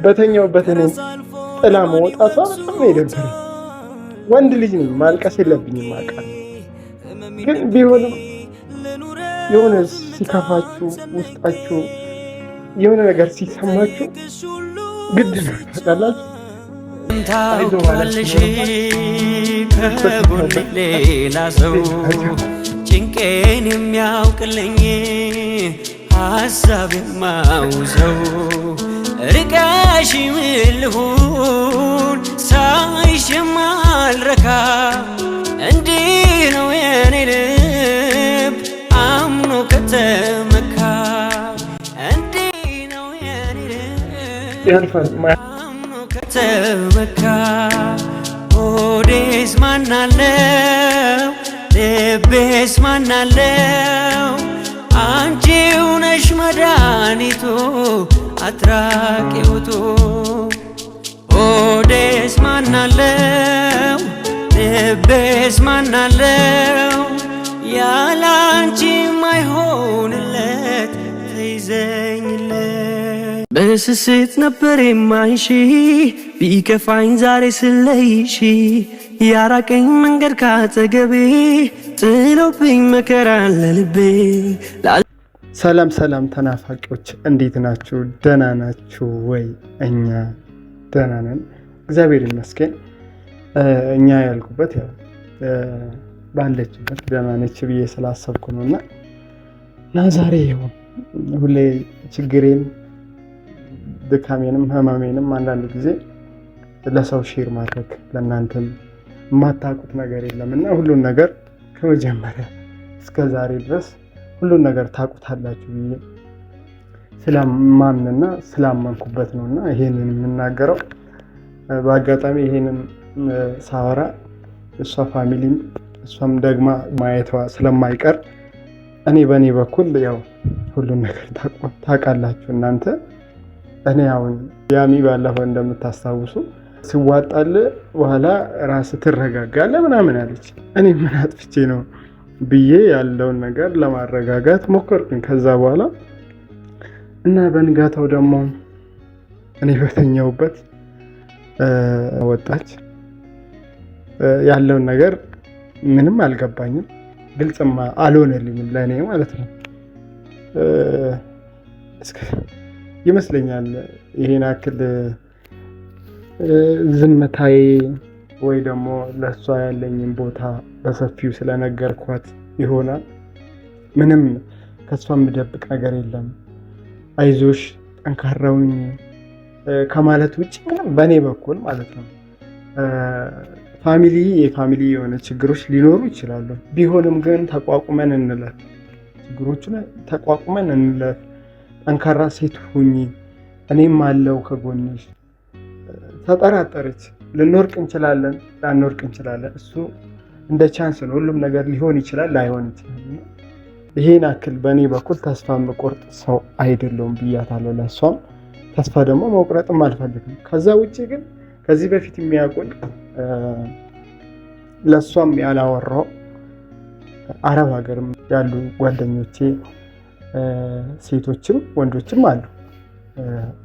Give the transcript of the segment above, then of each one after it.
በተኛውበት እኔን ጥላ መውጣቷ በጣም ነው የደበረኝ። ወንድ ልጅ ነኝ፣ ማልቀስ የለብኝም አውቃለሁ። ግን ቢሆንም የሆነ ሲከፋችሁ ውስጣችሁ የሆነ ነገር ሲሰማችሁ ግድ ነው ታውቃላችሁ። ታውቃለሽ ከጎኔ ሌላ ሰው ጭንቄን የሚያውቅልኝ ሀሳብ የማውሰው ርቀሽ ምን ልሁን ሳይሽ የማልረካ እንዲህ ነው የኔ ልብ አምኖ ከተመካ እንዲህ ነው የኔ ልብ አምኖ ከተመካ ሆዴስ ማናለው ልቤስ ማናለው አንቺው ነሽ መድኃኒቱ አትራቂውቱ ሆዴስ ማናለው ልቤስ ማናለው ያላንቺ ማይሆንለት ተይዘኝለት በስስት ነበር የማይሽ ቢከፋኝ ዛሬ ስለይሽ ያራቀኝ መንገድ ካጠገቤ ጥሎብኝ መከራ ለልቤ። ሰላም ሰላም ተናፋቂዎች እንዴት ናችሁ? ደህና ናችሁ ወይ? እኛ ደህና ነን እግዚአብሔር ይመስገን። እኛ ያልኩበት ያው ባለችበት ደህና ነች ብዬ ስላሰብኩ ነውና ዛሬ ይሁን ሁሌ ችግሬን ድካሜንም ህመሜንም አንዳንድ ጊዜ ለሰው ሼር ማድረግ ለእናንተም የማታውቁት ነገር የለምና ሁሉን ነገር ከመጀመሪያ እስከ ዛሬ ድረስ ሁሉን ነገር ታውቁታላችሁ ብዬ ስለማምንና ስላመንኩበት ነውና ይሄንን የምናገረው። በአጋጣሚ ይሄንን ሳወራ እሷ ፋሚሊም እሷም ደግማ ማየቷ ስለማይቀር እኔ በእኔ በኩል ያው ሁሉን ነገር ታውቃላችሁ እናንተ። እኔ አሁን ያሚ ባለፈው እንደምታስታውሱ ሲዋጣል በኋላ ራስ ትረጋጋለ ምናምን አለች። እኔ ምን አጥፍቼ ነው ብዬ ያለውን ነገር ለማረጋጋት ሞከርኩኝ። ከዛ በኋላ እና በንጋታው ደግሞ እኔ በተኛውበት ወጣች። ያለውን ነገር ምንም አልገባኝም፣ ግልጽማ አልሆነልኝም ለእኔ ማለት ነው። ይመስለኛል ይሄን አክል ዝምታዬ ወይ ደግሞ ለሷ ያለኝን ቦታ በሰፊው ስለነገርኳት ይሆናል። ምንም ከሷ የምደብቅ ነገር የለም፣ አይዞሽ ጠንካራውኝ ከማለት ውጭ ምንም በእኔ በኩል ማለት ነው። የፋሚሊ የሆነ ችግሮች ሊኖሩ ይችላሉ። ቢሆንም ግን ተቋቁመን እንለፍ፣ ችግሮቹን ተቋቁመን እንለፍ። ጠንካራ ሴት ሁኚ፣ እኔም አለው ከጎንሽ። ተጠራጠረች፣ ልንወርቅ እንችላለን፣ ላንወርቅ እንችላለን። እሱ እንደ ቻንስ ነው። ሁሉም ነገር ሊሆን ይችላል፣ ላይሆን ይችላል። ይሄን አክል በእኔ በኩል ተስፋ መቆርጥ ሰው አይደለሁም ብያታለሁ። ለእሷም ተስፋ ደግሞ መቁረጥም አልፈልግም። ከዛ ውጭ ግን ከዚህ በፊት የሚያውቁን ለእሷም ያላወራው አረብ ሀገርም ያሉ ጓደኞቼ ሴቶችም ወንዶችም አሉ።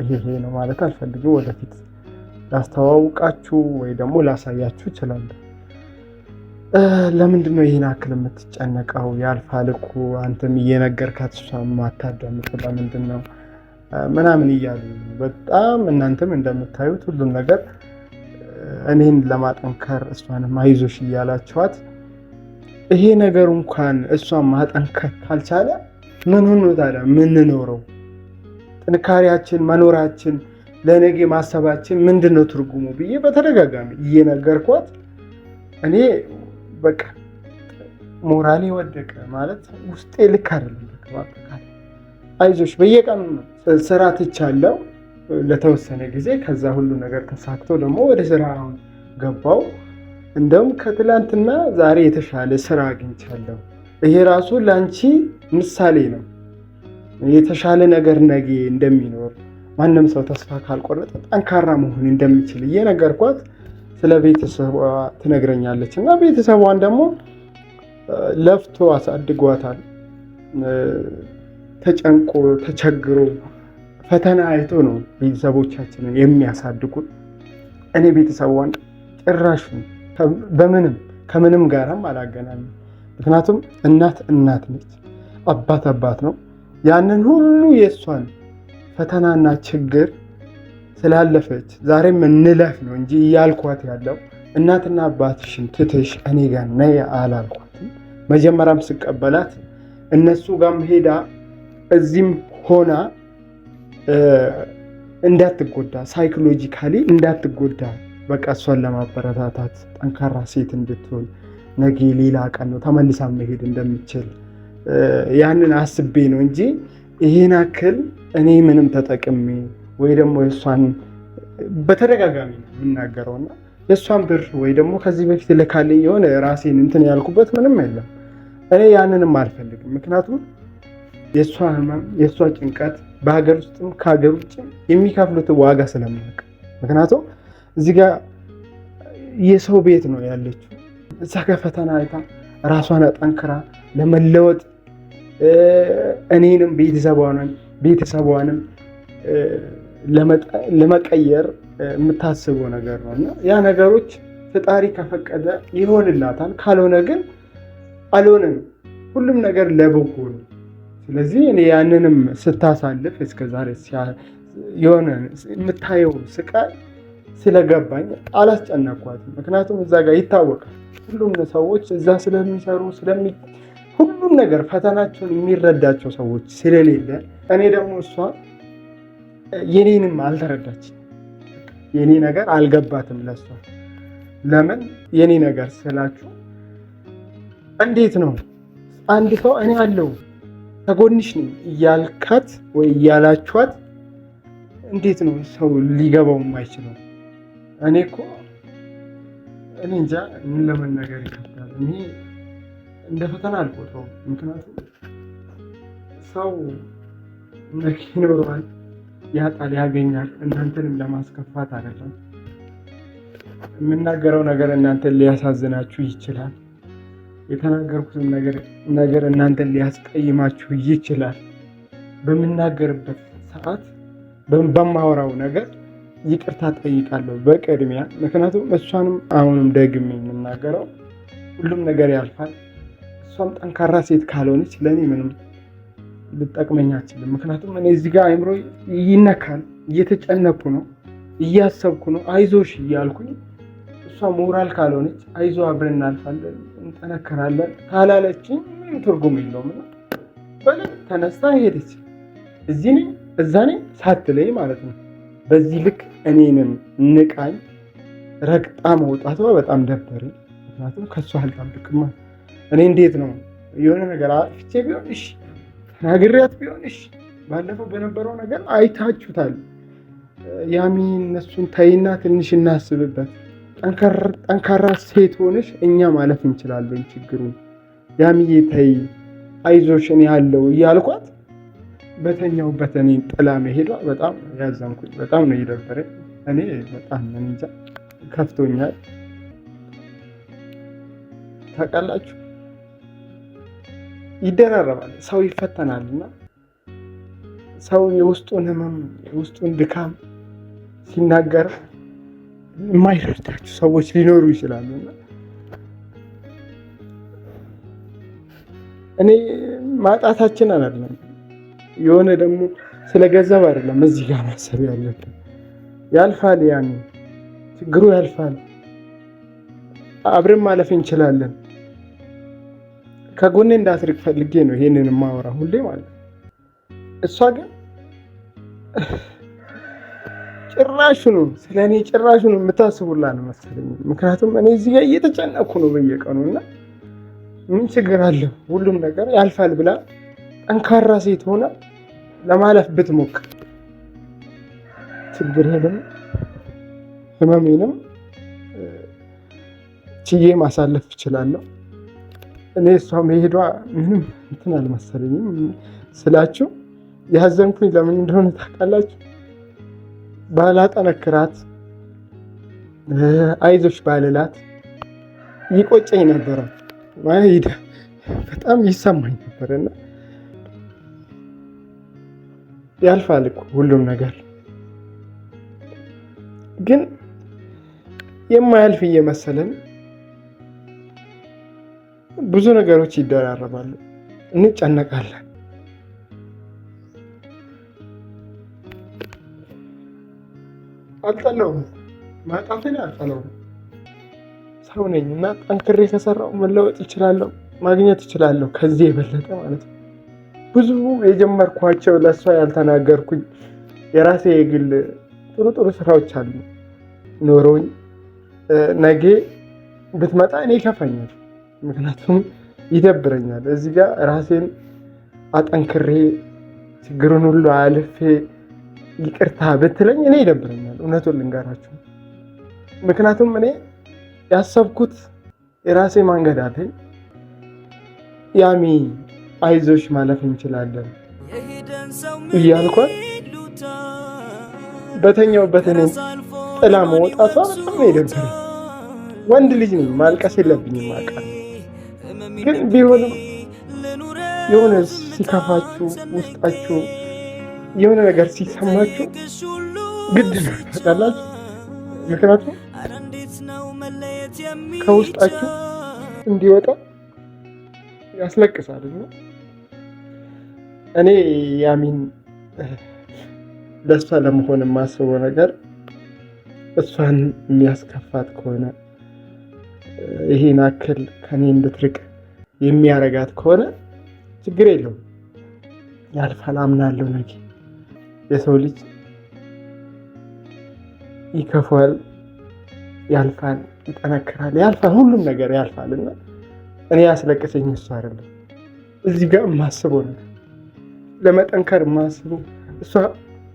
ይሄ ነው ማለት አልፈልግም። ወደፊት ላስተዋውቃችሁ ወይ ደግሞ ላሳያችሁ እችላለሁ። ለምንድን ነው ይሄን አክል የምትጨነቀው? ያልፋል እኮ አንተም እየነገርካት እሷም ማታዳምጠው ለምንድን ነው ምናምን እያሉ በጣም እናንተም እንደምታዩት ሁሉም ነገር እኔን ለማጠንከር እሷንም አይዞሽ እያላችኋት ይሄ ነገር እንኳን እሷን ማጠንከር ካልቻለ ምን ሆኖ ታዲያ ምንኖረው? ጥንካሬያችን መኖራችን ለነገ ማሰባችን ምንድነው ትርጉሙ ብዬ በተደጋጋሚ እየነገርኳት እኔ በቃ ሞራሌ ወደቀ ማለት ውስጤ ልክ አይደለም። በቃ አይዞሽ በየቀኑ ስራ ትቻለው ለተወሰነ ጊዜ። ከዛ ሁሉ ነገር ተሳክቶ ደግሞ ወደ ስራ ገባው። እንደውም ከትላንትና ዛሬ የተሻለ ስራ አግኝቻለሁ። ይሄ ራሱ ለአንቺ ምሳሌ ነው። የተሻለ ነገር ነገ እንደሚኖር ማንም ሰው ተስፋ ካልቆረጠ ጠንካራ መሆን እንደሚችል እየነገርኳት ስለ ቤተሰቧ ትነግረኛለች። እና ቤተሰቧን ደግሞ ለፍቶ አሳድጓታል። ተጨንቆ ተቸግሮ ፈተና አይቶ ነው ቤተሰቦቻችንን የሚያሳድጉን። እኔ ቤተሰቧን ጭራሽ ከምንም ጋርም አላገናኝም። ምክንያቱም እናት ነች፣ አባት ነው። ያንን ሁሉ የእሷን ፈተናና ችግር ስላለፈች ዛሬም እንለፍ ነው እንጂ እያልኳት ያለው እናትና አባትሽን ትተሽ እኔ ጋር ነይ አላልኳትም። መጀመሪያም ስቀበላት እነሱ ጋርም ሄዳ እዚህም ሆና እንዳትጎዳ ሳይኮሎጂካሊ እንዳትጎዳ በቃ እሷን ለማበረታታት ጠንካራ ሴት እንድትሆን ነገ ሌላ ቀን ነው ተመልሳ መሄድ እንደምችል ያንን አስቤ ነው እንጂ ይሄን አክል እኔ ምንም ተጠቅሜ ወይ ደግሞ የእሷን በተደጋጋሚ ነው የምናገረውና የእሷን ብር ወይ ደግሞ ከዚህ በፊት ልካልኝ የሆነ ራሴን እንትን ያልኩበት ምንም የለም። እኔ ያንንም አልፈልግም። ምክንያቱም የእሷ ህመም የእሷ ጭንቀት በሀገር ውስጥም ከሀገር ውጭም የሚከፍሉት ዋጋ ስለማውቅ፣ ምክንያቱም እዚህ ጋር የሰው ቤት ነው ያለችው። እዛ ጋር ፈተና አይታ ራሷን ጠንክራ ለመለወጥ እኔንም ቤተሰቧንም ለመቀየር የምታስበው ነገር ነው እና ያ ነገሮች ፈጣሪ ከፈቀደ ይሆንላታል፣ ካልሆነ ግን አልሆነም። ሁሉም ነገር ለበጎ ነው። ስለዚህ እኔ ያንንም ስታሳልፍ እስከዛሬ የሆነ የምታየው ስቃይ ስለገባኝ አላስጨነኳትም። ምክንያቱም እዛ ጋር ይታወቃል ሁሉም ሰዎች እዛ ስለሚሰሩ ሁሉም ነገር ፈተናቸውን የሚረዳቸው ሰዎች ስለሌለ፣ እኔ ደግሞ እሷ የኔንም አልተረዳችም። የኔ ነገር አልገባትም ለሷ። ለምን የኔ ነገር ስላችሁ እንዴት ነው አንድ ሰው እኔ አለው ከጎንሽ ነኝ እያልካት ወይ እያላችኋት እንዴት ነው ሰው ሊገባው የማይችለው? እኔ እንጃ ምን ለመናገር ይከብዳል። እኔ እንደ ፈተና አልቆጥረውም። ምክንያቱም ሰው ነገ ይኖረዋል፣ ያጣል፣ ያገኛል። እናንተንም ለማስከፋት አይደለም የምናገረው ነገር እናንተን ሊያሳዝናችሁ ይችላል። የተናገርኩትም ነገር እናንተን ሊያስቀይማችሁ ይችላል። በምናገርበት ሰዓት በማወራው ነገር ይቅርታ ጠይቃለሁ በቅድሚያ። ምክንያቱም እሷንም አሁንም ደግሜ የምናገረው ሁሉም ነገር ያልፋል። እሷም ጠንካራ ሴት ካልሆነች ለእኔ ምንም ልጠቅመኝ አትችልም። ምክንያቱም እኔ እዚህ ጋር አይምሮ ይነካል፣ እየተጨነኩ ነው፣ እያሰብኩ ነው፣ አይዞሽ እያልኩኝ እሷ ሞራል ካልሆነች አይዞ አብረን እናልፋለን እንጠነከራለን ካላለችኝ ምንም ትርጉም የለውም። በለም ተነስታ ሄደች። እዚህ ነኝ እዛ ነኝ ሳትለኝ ማለት ነው። በዚህ ልክ እኔንም ንቃኝ ረግጣ መውጣቷ በጣም ደበረኝ። ምክንያቱም ከሷ አልጠብቅማ። እኔ እንዴት ነው የሆነ ነገር አጥፍቼ ቢሆን እሺ፣ ተናግሬያት ቢሆን እሺ። ባለፈው በነበረው ነገር አይታችሁታል። ያሚ እነሱን ተይና ትንሽ እናስብበት። ጠንካራ ሴት ሆነሽ እኛ ማለፍ እንችላለን ችግሩን። ያሚዬ ተይ አይዞሽ እኔ ያለው እያልኳት በተኛውበት እኔን ጥላ መሄዷ በጣም ያዘንኩኝ፣ በጣም ነው የደበረኝ። እኔ በጣም እንጃ ከፍቶኛል። ታውቃላችሁ ይደራረባል፣ ሰው ይፈተናልና ሰው የውስጡን ህመም የውስጡን ድካም ሲናገር የማይረዳችሁ ሰዎች ሊኖሩ ይችላሉና እኔ ማጣታችን አይደለም የሆነ ደግሞ ስለ ገንዘብ አይደለም እዚህ ጋር ማሰብ ያለብን። ያልፋል፣ ያን ችግሩ ያልፋል፣ አብረን ማለፍ እንችላለን። ከጎኔ እንዳትርቅ ፈልጌ ነው ይሄንን ማወራ ሁሌ ማለት ነው። እሷ ግን ጭራሹኑ ስለኔ ጭራሹኑ የምታስቡላ ነው መሰለኝ። ምክንያቱም እኔ እዚህ ጋር እየተጨነኩ ነው በየቀኑና ምን ችግር አለው ሁሉም ነገር ያልፋል ብላ ጠንካራ ሴት ሆና ለማለፍ ብትሞክር ችግሬንም ህመሜንም ችዬ ማሳለፍ እችላለሁ። እኔ እሷ መሄዷ ምንም እንትን አልመሰለኝም ስላችሁ ያዘንኩኝ ለምን እንደሆነ ታውቃላችሁ? ባላጠነክራት አይዞሽ ባልላት ይቆጨኝ ነበረ። ማይዳ በጣም ይሰማኝ ነበርና ያልፋል እኮ ሁሉም ነገር። ግን የማያልፍ እየመሰለን ብዙ ነገሮች ይደራረባሉ፣ እንጨነቃለን። አልጠላውም፣ ማጣትን አልጠላውም። ሰው ነኝ እና ጠንክሬ ከሰራው መለወጥ እችላለሁ፣ ማግኘት እችላለሁ፣ ከዚህ የበለጠ ማለት ነው። ብዙ የጀመርኳቸው ለእሷ ያልተናገርኩኝ የራሴ የግል ጥሩ ጥሩ ስራዎች አሉ ኖሮኝ ነገ ብትመጣ እኔ ይከፋኛል፣ ምክንያቱም ይደብረኛል። እዚህ ጋር ራሴን አጠንክሬ ችግሩን ሁሉ አልፌ ይቅርታ ብትለኝ እኔ ይደብረኛል፣ እውነቱን ልንገራችሁ። ምክንያቱም እኔ ያሰብኩት የራሴ መንገድ አለኝ። ያሚ አይዞሽ ማለፍ እንችላለን እያልኳት በተኛውበት እኔን ጥላ መውጣቷ በጣም ነው የደበረኝ። ወንድ ልጅ ነኝ፣ ማልቀስ የለብኝም አውቃለሁ። ግን ቢሆንም የሆነ ሲከፋችሁ ውስጣችሁ የሆነ ነገር ሲሰማችሁ ግድ ነው ታውቃላችሁ። ምክንያቱም ከውስጣችሁ እንዲወጣ ያስለቅሳል። እኔ ያሚን ደስታ ለመሆን የማስበው ነገር እሷን የሚያስከፋት ከሆነ ይሄን አክል ከኔ እንድትርቅ የሚያረጋት ከሆነ ችግር የለውም፣ ያልፋል፣ አምናለሁ። ነገ የሰው ልጅ ይከፋል፣ ያልፋል፣ ይጠነክራል፣ ያልፋል፣ ሁሉም ነገር ያልፋል። እና እኔ ያስለቅሰኝ እሷ አይደለም። እዚህ ጋር የማስበው ነገር ለመጠንከር የማስበው እሷ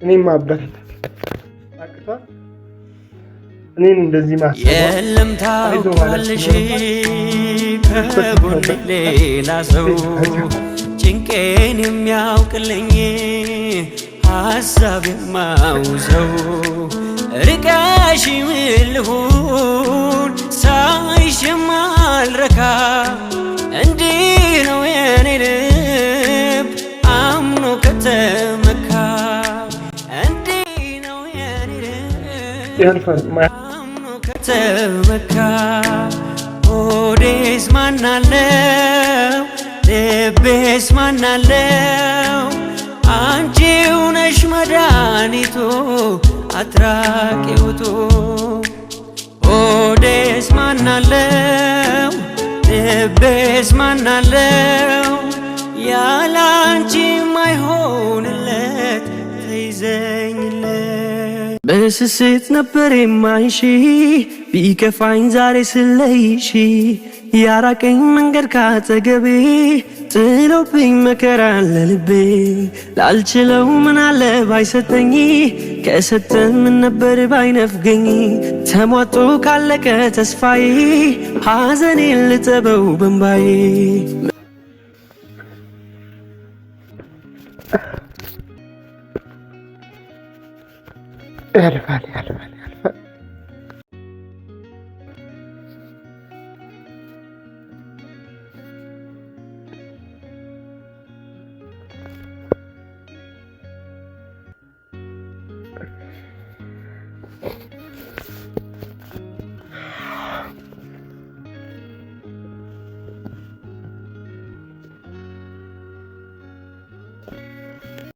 እኔም ማበረታት አቅቷል። እኔን እንደዚህ ማስበው የለም ታውቃለሽ፣ ከጎኔ ሌላ ሰው ጭንቄን የሚያውቅልኝ ሀሳብ የማውሰው ርቀሽ ምን ልሁን ሳይሽ የማልረካ እንዲህ ነው የኔ ልብ አምኖ ከተመካ እንዲህ ነው የኔ ልብ አምኖ ከተመካ ሆዴስ ማናለው ልቤስ ማናለው አንቺው ነሽ መድኃኒቱ አትራቂውቱ ሆዴስ ማናለው ልቤስ ማናለው ያለ አንቺ ማይሆንለት ተይዘኝለት በስስት ነበር የማይሽ ቢከፋኝ ዛሬ ስለይሽ ያራቀኝ መንገድ ካጠገቤ ጥሎብኝ መከራ ለልቤ ላልችለው ምን አለ ባይሰጠኝ ከሰጠን ምን ነበር ባይነፍገኝ ተሟጦ ካለቀ ተስፋዬ ሐዘኔን ልጠበው በንባዬ ያልፋል ያልፋል ያልፋል።